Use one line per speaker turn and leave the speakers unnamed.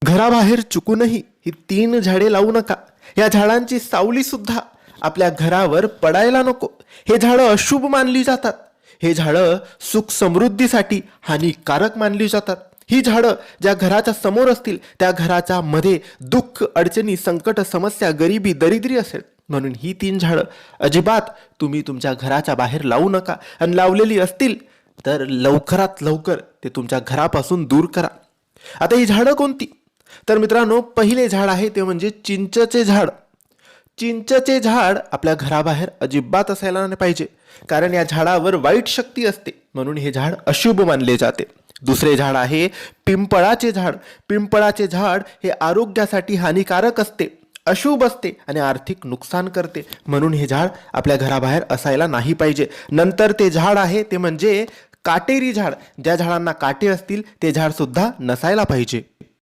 घराबाहेर चुकूनही ही 3 झाडे लावू नका. या झाडांची सावली सुद्धा आपल्या घरावर पडायला नको. हे झाडं अशुभ मानली जातात. हे झाडं सुख समृद्धीसाठी हानिकारक मानली जातात. ही झाडं ज्या घराच्या समोर असतील त्या घराच्या मध्ये दुःख, अडचणी, संकट, समस्या, गरिबी, दरिद्री असेल. म्हणून ही 3 झाडं अजिबात तुम्ही तुमच्या घराच्या बाहेर लावू नका. आणि लावलेली असतील तर लवकरात लवकर ते तुमच्या घरापासून दूर करा. आता ही झाडं कोणती? तर मित्रांनो, पहिले झाड आहे ते म्हणजे चिंचेचे झाड. चिंचेचे झाड आपल्या घराबाहेर अजिबात असायला नाही पाहिजे, कारण या झाडावर वाईट शक्ती असते, म्हणून हे झाड अशुभ मानले जाते. दुसरे झाड आहे पिंपळाचे झाड. पिंपळाचे झाड हे आरोग्यासाठी हानिकारक असते, अशुभ असते आणि आर्थिक नुकसान करते, म्हणून हे झाड आपल्या घराबाहेर असायला नाही पाहिजे. नंतर ते झाड आहे ते म्हणजे काटेरी झाड. ज्या झाडांना काटे असतील ते झाड सुद्धा नसायला पाहिजे.